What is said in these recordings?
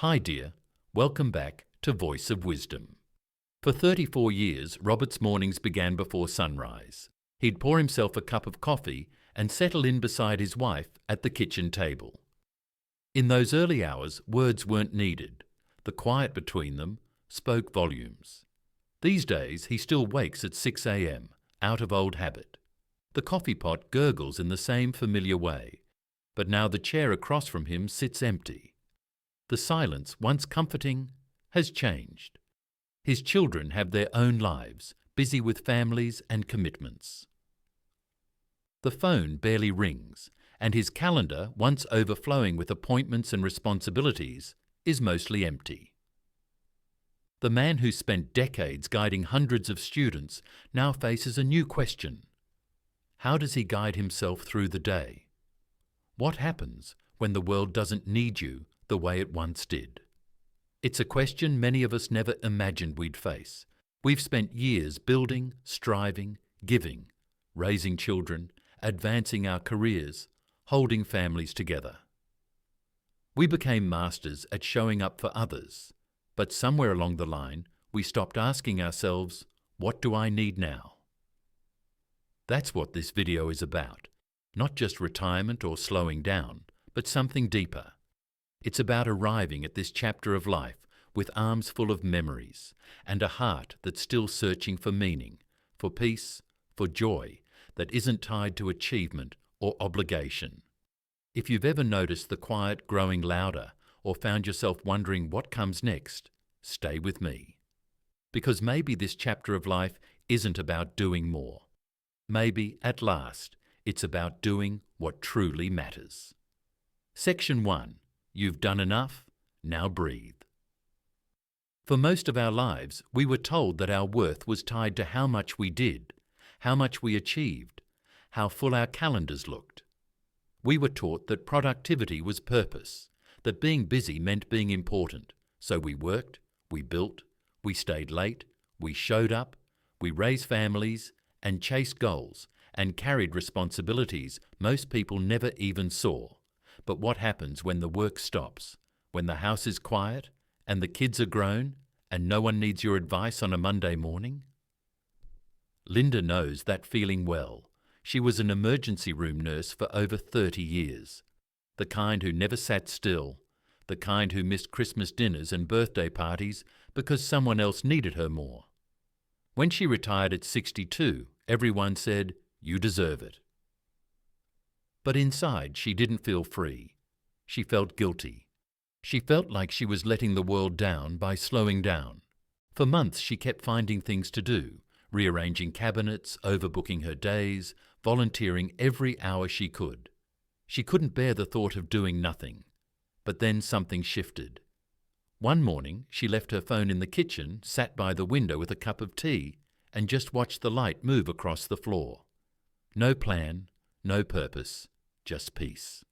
Hi dear, welcome back to Voice of Wisdom. For 34 years, Robert's mornings began before sunrise. He'd pour himself a cup of coffee and settle in beside his wife at the kitchen table. In those early hours, words weren't needed. The quiet between them spoke volumes. These days, he still wakes at 6 a.m., out of old habit. The coffee pot gurgles in the same familiar way, but now the chair across from him sits empty. The silence, once comforting, has changed. His children have their own lives, busy with families and commitments. The phone barely rings, and his calendar, once overflowing with appointments and responsibilities, is mostly empty. The man who spent decades guiding hundreds of students now faces a new question. How does he guide himself through the day? What happens when the world doesn't need you the way it once did? It's a question many of us never imagined we'd face. We've spent years building, striving, giving, raising children, advancing our careers, holding families together. We became masters at showing up for others, but somewhere along the line, we stopped asking ourselves, what do I need now? That's what this video is about. Not just retirement or slowing down, but something deeper. It's about arriving at this chapter of life with arms full of memories and a heart that's still searching for meaning, for peace, for joy that isn't tied to achievement or obligation. If you've ever noticed the quiet growing louder or found yourself wondering what comes next, stay with me. Because maybe this chapter of life isn't about doing more. Maybe, at last, it's about doing what truly matters. Section 1. You've done enough, now breathe. For most of our lives, we were told that our worth was tied to how much we did, how much we achieved, how full our calendars looked. We were taught that productivity was purpose, that being busy meant being important. So we worked, we built, we stayed late, we showed up, we raised families and chased goals and carried responsibilities most people never even saw. But what happens when the work stops, when the house is quiet and the kids are grown and no one needs your advice on a Monday morning? Linda knows that feeling well. She was an emergency room nurse for over 30 years. The kind who never sat still, the kind who missed Christmas dinners and birthday parties because someone else needed her more. When she retired at 62, everyone said, "You deserve it." But inside, she didn't feel free. She felt guilty. She felt like she was letting the world down by slowing down. For months, she kept finding things to do, rearranging cabinets, overbooking her days, volunteering every hour she could. She couldn't bear the thought of doing nothing. But then something shifted. One morning, she left her phone in the kitchen, sat by the window with a cup of tea, and just watched the light move across the floor. No plan, no purpose, just peace.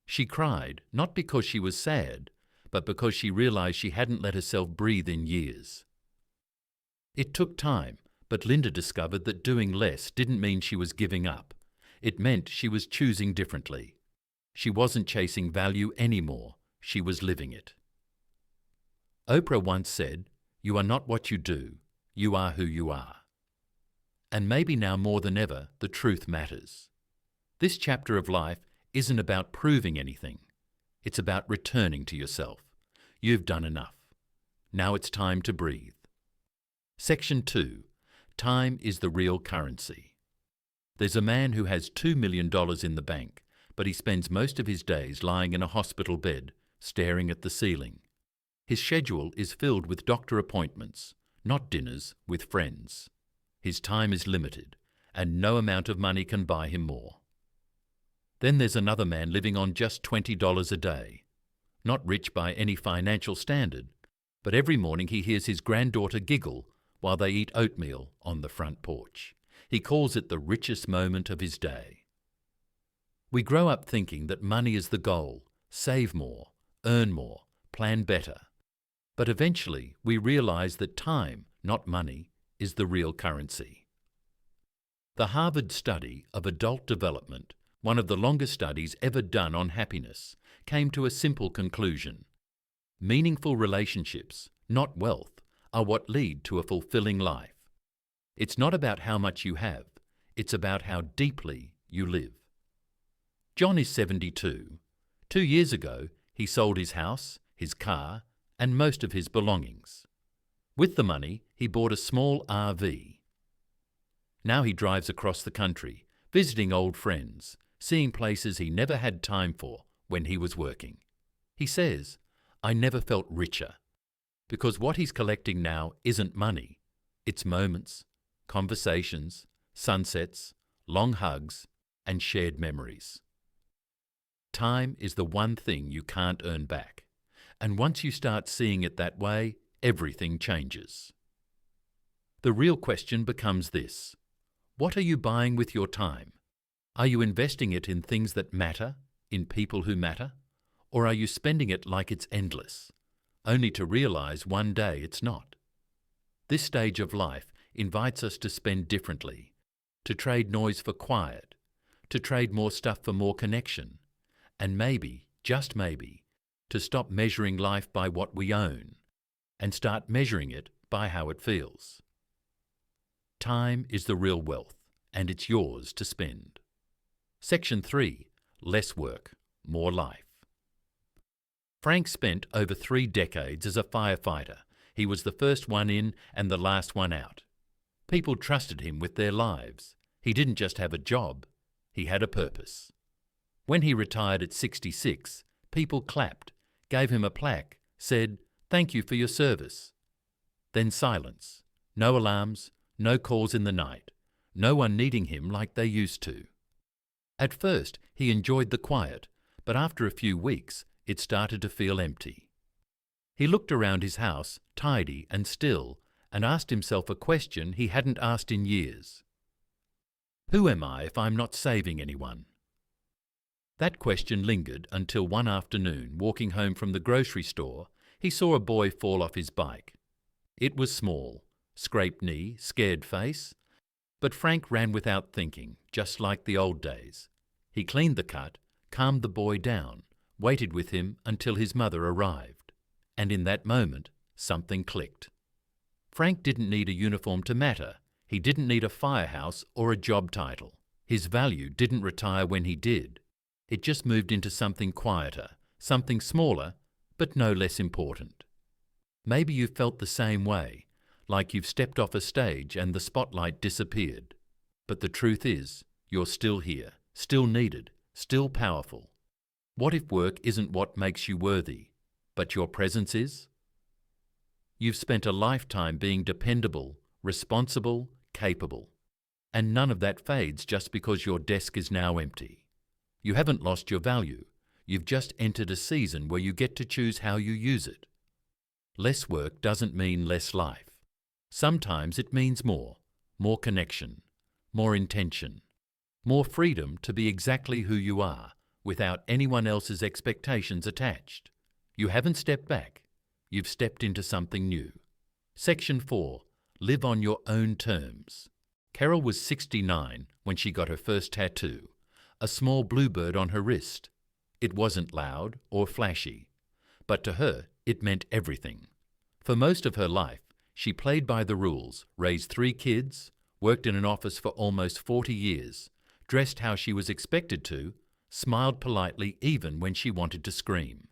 She cried, not because she was sad, but because she realized she hadn't let herself breathe in years. It took time, but Linda discovered that doing less didn't mean she was giving up. It meant she was choosing differently. She wasn't chasing value anymore, she was living it. Oprah once said, "You are not what you do, you are who you are." And maybe now more than ever, the truth matters. This chapter of life isn't about proving anything. It's about returning to yourself. You've done enough. Now it's time to breathe. Section 2. Time is the real currency. There's a man who has $2 million in the bank, but he spends most of his days lying in a hospital bed, staring at the ceiling. His schedule is filled with doctor appointments, not dinners with friends. His time is limited, and no amount of money can buy him more. Then there's another man living on just $20 a day. Not rich by any financial standard, but every morning he hears his granddaughter giggle while they eat oatmeal on the front porch. He calls it the richest moment of his day. We grow up thinking that money is the goal, save more, earn more, plan better. But eventually we realize that time, not money, is the real currency. The Harvard study of adult development, one of the longest studies ever done on happiness, came to a simple conclusion. Meaningful relationships, not wealth, are what lead to a fulfilling life. It's not about how much you have, it's about how deeply you live. John is 72. 2 years ago, he sold his house, his car, and most of his belongings. With the money, he bought a small RV. Now he drives across the country, visiting old friends, seeing places he never had time for when he was working. He says, "I never felt richer," because what he's collecting now isn't money. It's moments, conversations, sunsets, long hugs, and shared memories. Time is the one thing you can't earn back, and once you start seeing it that way, everything changes. The real question becomes this: what are you buying with your time? Are you investing it in things that matter, in people who matter? Or are you spending it like it's endless, only to realize one day it's not? This stage of life invites us to spend differently, to trade noise for quiet, to trade more stuff for more connection, and maybe, just maybe, to stop measuring life by what we own and start measuring it by how it feels. Time is the real wealth, and it's yours to spend. Section 3. Less work, more life. Frank spent over 3 decades as a firefighter. He was the first one in and the last one out. People trusted him with their lives. He didn't just have a job, he had a purpose. When he retired at 66, people clapped, gave him a plaque, said, "Thank you for your service." Then silence. No alarms, no calls in the night, no one needing him like they used to. At first, he enjoyed the quiet, but after a few weeks, it started to feel empty. He looked around his house, tidy and still, and asked himself a question he hadn't asked in years. Who am I if I'm not saving anyone? That question lingered until one afternoon, walking home from the grocery store, he saw a boy fall off his bike. It was small, scraped knee, scared face, but Frank ran without thinking, just like the old days. He cleaned the cut, calmed the boy down, waited with him until his mother arrived. And in that moment, something clicked. Frank didn't need a uniform to matter. He didn't need a firehouse or a job title. His value didn't retire when he did. It just moved into something quieter, something smaller, but no less important. Maybe you've felt the same way, like you've stepped off a stage and the spotlight disappeared. But the truth is, you're still here, still needed, still powerful. What if work isn't what makes you worthy, but your presence is? You've spent a lifetime being dependable, responsible, capable. And none of that fades just because your desk is now empty. You haven't lost your value. You've just entered a season where you get to choose how you use it. Less work doesn't mean less life. Sometimes it means more connection, more intention, more freedom to be exactly who you are, without anyone else's expectations attached. You haven't stepped back. You've stepped into something new. Section 4. Live on your own terms. Carol was 69 when she got her first tattoo, a small bluebird on her wrist. It wasn't loud or flashy, but to her it meant everything. For most of her life, she played by the rules, raised 3 kids, worked in an office for almost 40 years, dressed how she was expected to, smiled politely even when she wanted to scream.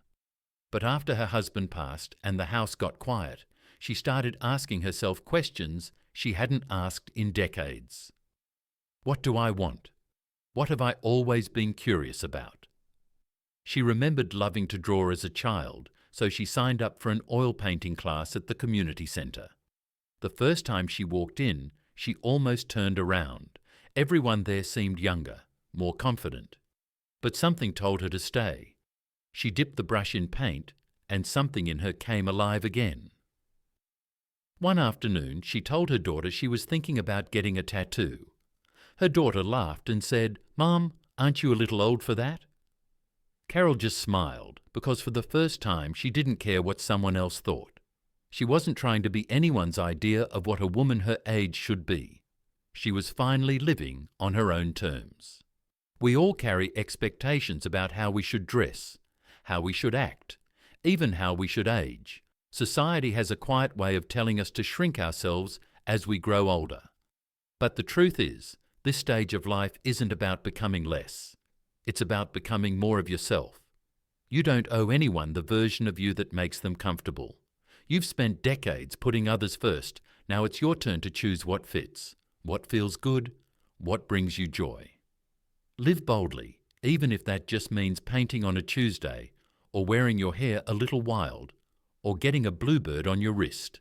But after her husband passed and the house got quiet, she started asking herself questions she hadn't asked in decades. What do I want? What have I always been curious about? She remembered loving to draw as a child, so she signed up for an oil painting class at the community centre. The first time she walked in, she almost turned around. Everyone there seemed younger, more confident. But something told her to stay. She dipped the brush in paint, and something in her came alive again. One afternoon, she told her daughter she was thinking about getting a tattoo. Her daughter laughed and said, "Mom, aren't you a little old for that?" Carol just smiled, because for the first time she didn't care what someone else thought. She wasn't trying to be anyone's idea of what a woman her age should be. She was finally living on her own terms. We all carry expectations about how we should dress, how we should act, even how we should age. Society has a quiet way of telling us to shrink ourselves as we grow older. But the truth is, this stage of life isn't about becoming less. It's about becoming more of yourself. You don't owe anyone the version of you that makes them comfortable. You've spent decades putting others first. Now it's your turn to choose what fits, what feels good, what brings you joy. Live boldly, even if that just means painting on a Tuesday, or wearing your hair a little wild, or getting a bluebird on your wrist.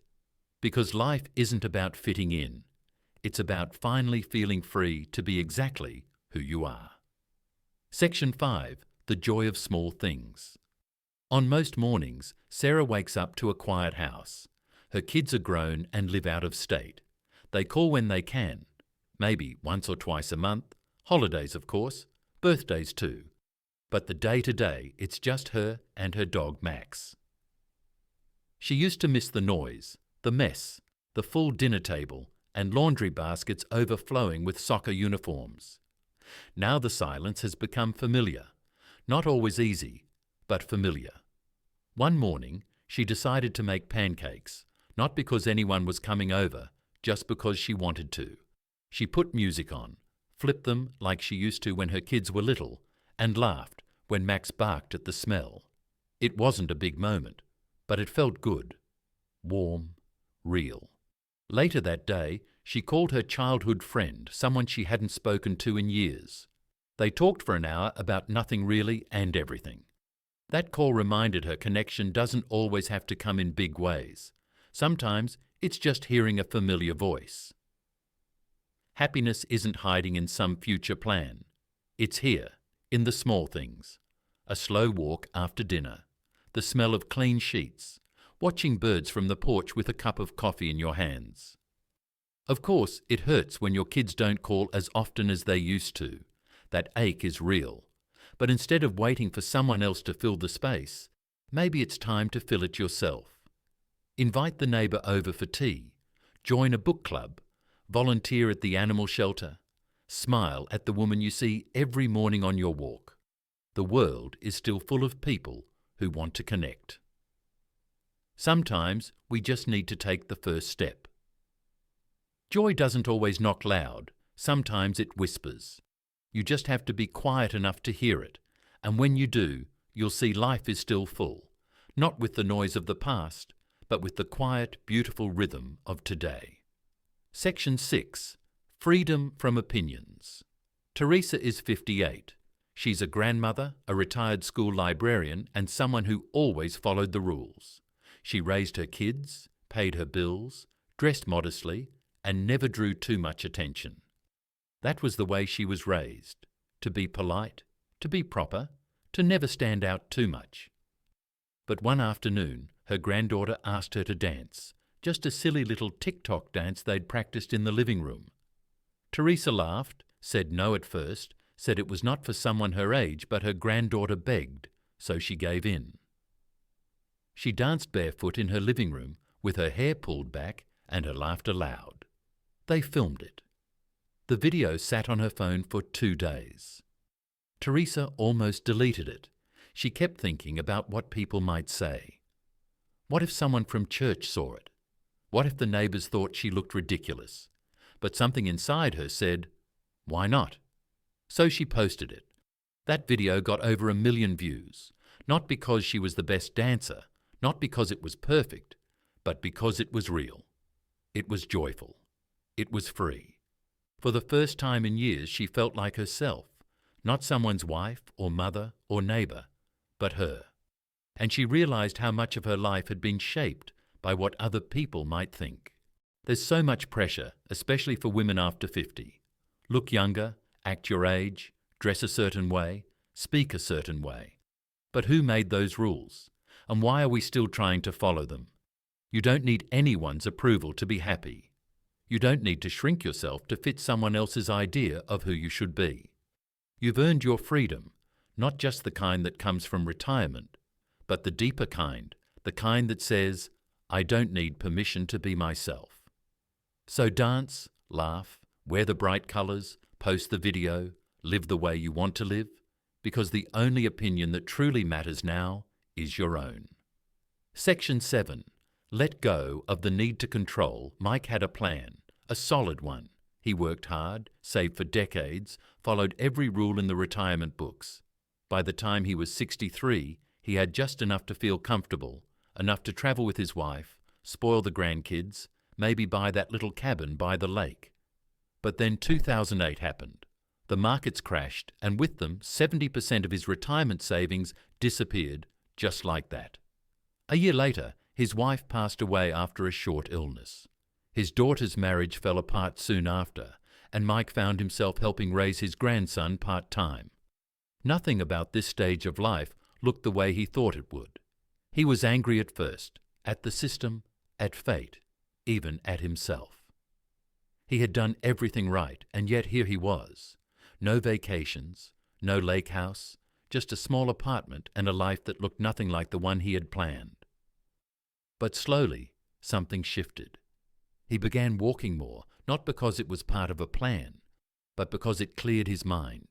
Because life isn't about fitting in. It's about finally feeling free to be exactly who you are. Section 5. The Joy of Small Things. On most mornings, Sarah wakes up to a quiet house. Her kids are grown and live out of state. They call when they can, maybe once or twice a month, holidays of course, birthdays too. But the day-to-day, it's just her and her dog Max. She used to miss the noise, the mess, the full dinner table, and laundry baskets overflowing with soccer uniforms. Now the silence has become familiar. Not always easy, but familiar. One morning, she decided to make pancakes, not because anyone was coming over, just because she wanted to. She put music on, flipped them like she used to when her kids were little, and laughed when Max barked at the smell. It wasn't a big moment, but it felt good, warm, real. Later that day, she called her childhood friend, someone she hadn't spoken to in years. They talked for an hour about nothing really and everything. That call reminded her connection doesn't always have to come in big ways. Sometimes it's just hearing a familiar voice. Happiness isn't hiding in some future plan. It's here, in the small things. A slow walk after dinner, the smell of clean sheets, watching birds from the porch with a cup of coffee in your hands. Of course, it hurts when your kids don't call as often as they used to. That ache is real. But instead of waiting for someone else to fill the space, maybe it's time to fill it yourself. Invite the neighbour over for tea. Join a book club. Volunteer at the animal shelter. Smile at the woman you see every morning on your walk. The world is still full of people who want to connect. Sometimes we just need to take the first step. Joy doesn't always knock loud. Sometimes it whispers. You just have to be quiet enough to hear it, and when you do, you'll see life is still full, not with the noise of the past, but with the quiet, beautiful rhythm of today. Section 6. Freedom from Opinions. Teresa is 58. She's a grandmother, a retired school librarian, and someone who always followed the rules. She raised her kids, paid her bills, dressed modestly, and never drew too much attention. That was the way she was raised, to be polite, to be proper, to never stand out too much. But one afternoon, her granddaughter asked her to dance, just a silly little tick-tock dance they'd practiced in the living room. Teresa laughed, said no at first, said it was not for someone her age, but her granddaughter begged, so she gave in. She danced barefoot in her living room, with her hair pulled back and her laughter loud. They filmed it. The video sat on her phone for 2 days. Teresa almost deleted it. She kept thinking about what people might say. What if someone from church saw it? What if the neighbours thought she looked ridiculous? But something inside her said, why not? So she posted it. That video got over 1 million views, not because she was the best dancer, not because it was perfect, but because it was real. It was joyful. It was free. For the first time in years, she felt like herself, not someone's wife or mother or neighbour, but her. And she realised how much of her life had been shaped by what other people might think. There's so much pressure, especially for women after 50. Look younger, act your age, dress a certain way, speak a certain way. But who made those rules? And why are we still trying to follow them? You don't need anyone's approval to be happy. You don't need to shrink yourself to fit someone else's idea of who you should be. You've earned your freedom, not just the kind that comes from retirement, but the deeper kind, the kind that says, I don't need permission to be myself. So dance, laugh, wear the bright colours, post the video, live the way you want to live, because the only opinion that truly matters now is your own. Section 7. Let go of the need to control. Mike had a plan, a solid one. He worked hard, saved for decades, followed every rule in the retirement books. By the time he was 63, he had just enough to feel comfortable, enough to travel with his wife, spoil the grandkids, maybe buy that little cabin by the lake. But then 2008 happened. The markets crashed, and with them, 70% of his retirement savings disappeared just like that. A year later, his wife passed away after a short illness. His daughter's marriage fell apart soon after, and Mike found himself helping raise his grandson part-time. Nothing about this stage of life looked the way he thought it would. He was angry at first, at the system, at fate, even at himself. He had done everything right, and yet here he was. No vacations, no lake house, just a small apartment and a life that looked nothing like the one he had planned. But slowly, something shifted. He began walking more, not because it was part of a plan, but because it cleared his mind.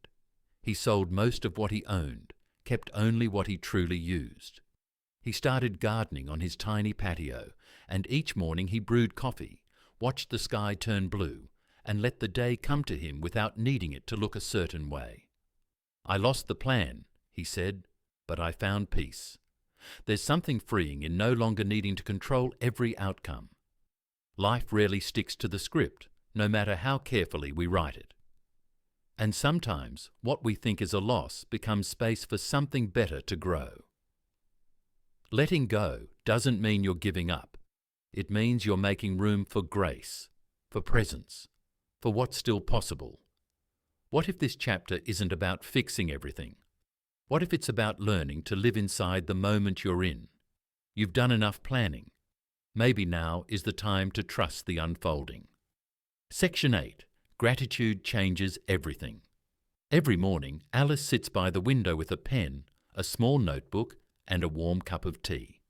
He sold most of what he owned, kept only what he truly used. He started gardening on his tiny patio, and each morning he brewed coffee, watched the sky turn blue, and let the day come to him without needing it to look a certain way. "I lost the plan," he said, "but I found peace." There's something freeing in no longer needing to control every outcome. Life rarely sticks to the script, no matter how carefully we write it. And sometimes what we think is a loss becomes space for something better to grow. Letting go doesn't mean you're giving up. It means you're making room for grace, for presence, for what's still possible. What if this chapter isn't about fixing everything? What if it's about learning to live inside the moment you're in? You've done enough planning. Maybe now is the time to trust the unfolding. Section 8. Gratitude changes everything. Every morning, Alice sits by the window with a pen, a small notebook, and a warm cup of tea.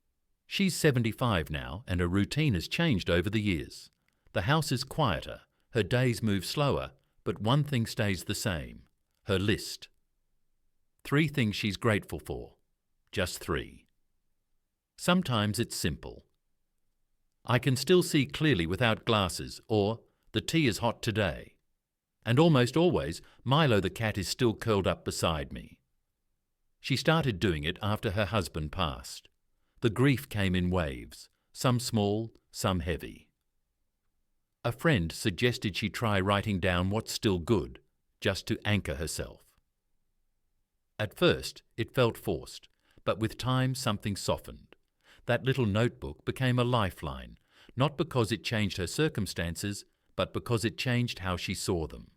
She's 75 now, and her routine has changed over the years. The house is quieter, her days move slower, but one thing stays the same: her list. 3 things she's grateful for. Just 3. Sometimes it's simple. I can still see clearly without glasses, or the tea is hot today. And almost always, Milo the cat is still curled up beside me. She started doing it after her husband passed. The grief came in waves, some small, some heavy. A friend suggested she try writing down what's still good, just to anchor herself. At first, it felt forced, but with time something softened. That little notebook became a lifeline, not because it changed her circumstances, but because it changed how she saw them.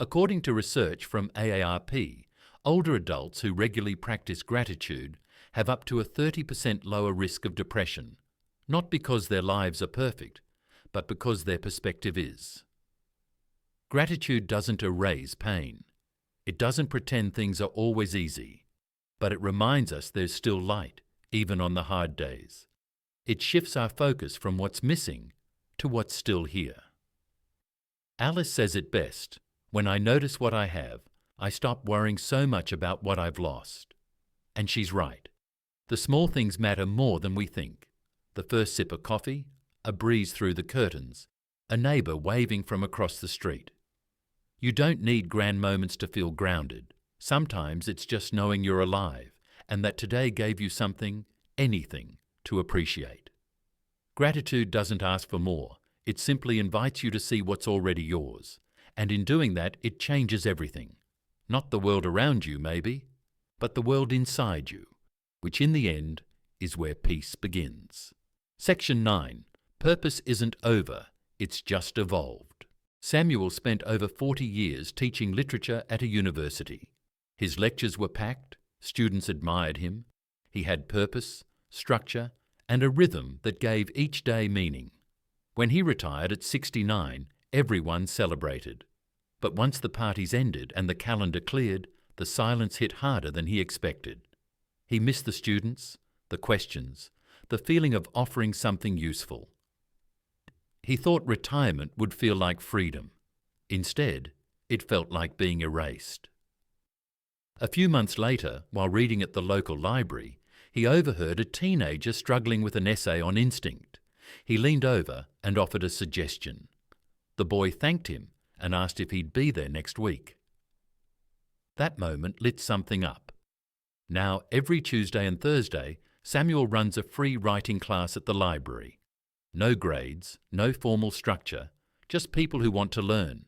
According to research from AARP, older adults who regularly practice gratitude have up to a 30% lower risk of depression, not because their lives are perfect, but because their perspective is. Gratitude doesn't erase pain. It doesn't pretend things are always easy, but it reminds us there's still light, even on the hard days. It shifts our focus from what's missing to what's still here. Alice says it best: when I notice what I have, I stop worrying so much about what I've lost. And she's right. The small things matter more than we think. The first sip of coffee, a breeze through the curtains, a neighbour waving from across the street. You don't need grand moments to feel grounded. Sometimes it's just knowing you're alive, and that today gave you something, anything, to appreciate. Gratitude doesn't ask for more. It simply invites you to see what's already yours. And in doing that, it changes everything. Not the world around you, maybe, but the world inside you, which in the end is where peace begins. Section 9. Purpose isn't over, it's just evolved. Samuel spent over 40 years teaching literature at a university. His lectures were packed, students admired him. He had purpose, structure, and a rhythm that gave each day meaning. When he retired at 69, everyone celebrated. But once the parties ended and the calendar cleared, the silence hit harder than he expected. He missed the students, the questions, the feeling of offering something useful. He thought retirement would feel like freedom. Instead, it felt like being erased. A few months later, while reading at the local library, He overheard a teenager struggling with an essay on instinct. He leaned over and offered a suggestion. The boy thanked him and asked if he'd be there next week. That moment lit something up. Now, every Tuesday and Thursday, Samuel runs a free writing class at the library. No grades, no formal structure, just people who want to learn.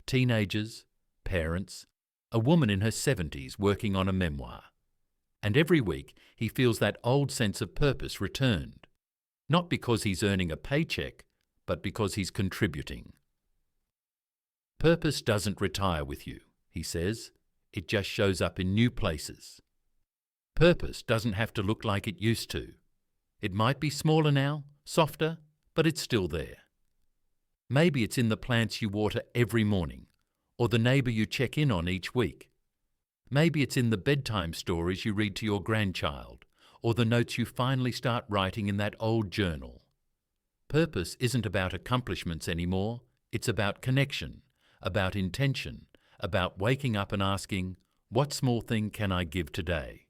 Teenagers, parents, a woman in her 70s working on a memoir. And every week he feels that old sense of purpose returned. Not because he's earning a paycheck, but because he's contributing. Purpose doesn't retire with you, he says. It just shows up in new places. Purpose doesn't have to look like it used to. It might be smaller now, softer, but it's still there. Maybe it's in the plants you water every morning, or the neighbour you check in on each week. Maybe it's in the bedtime stories you read to your grandchild, or the notes you finally start writing in that old journal. Purpose isn't about accomplishments anymore, it's about connection, about intention, about waking up and asking, what small thing can I give today?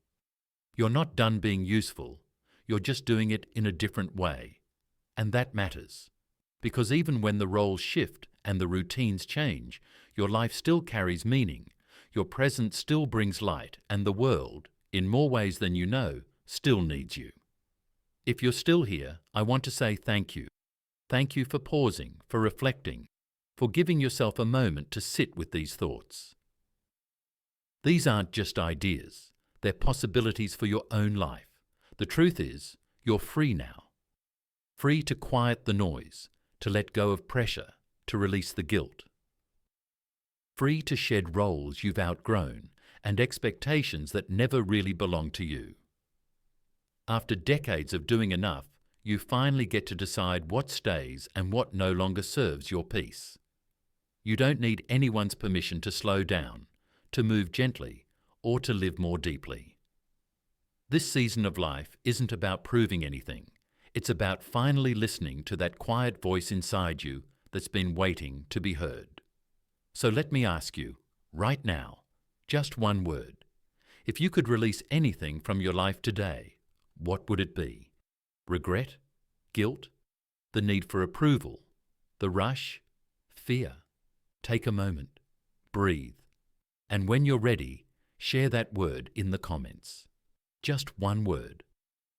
You're not done being useful, you're just doing it in a different way. And that matters, because even when the roles shift and the routines change, your life still carries meaning, your presence still brings light, and the world, in more ways than you know, still needs you. If you're still here, I want to say thank you. Thank you for pausing, for reflecting, for giving yourself a moment to sit with these thoughts. These aren't just ideas, they're possibilities for your own life. The truth is, you're free now. Free to quiet the noise, to let go of pressure, to release the guilt. Free to shed roles you've outgrown and expectations that never really belong to you. After decades of doing enough, you finally get to decide what stays and what no longer serves your peace. You don't need anyone's permission to slow down, to move gently, or to live more deeply. This season of life isn't about proving anything. It's about finally listening to that quiet voice inside you that's been waiting to be heard. So let me ask you, right now, just one word. If you could release anything from your life today, what would it be? Regret? Guilt? The need for approval? The rush? Fear? Take a moment. Breathe. And when you're ready, share that word in the comments. Just one word.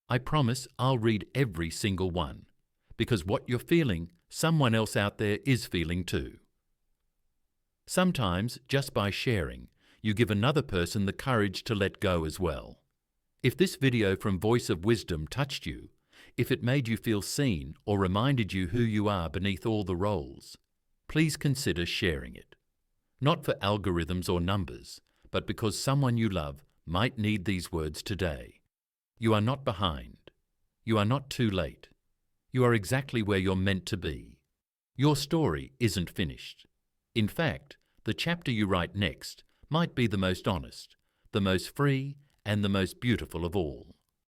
I promise I'll read every single one, because what you're feeling, someone else out there is feeling too. Sometimes, just by sharing, you give another person the courage to let go as well. If this video from Voice of Wisdom touched you, if it made you feel seen or reminded you who you are beneath all the roles, please consider sharing it. Not for algorithms or numbers, but because someone you love might need these words today. You are not behind. You are not too late. You are exactly where you're meant to be. Your story isn't finished. In fact, the chapter you write next might be the most honest, the most free, and the most beautiful of all.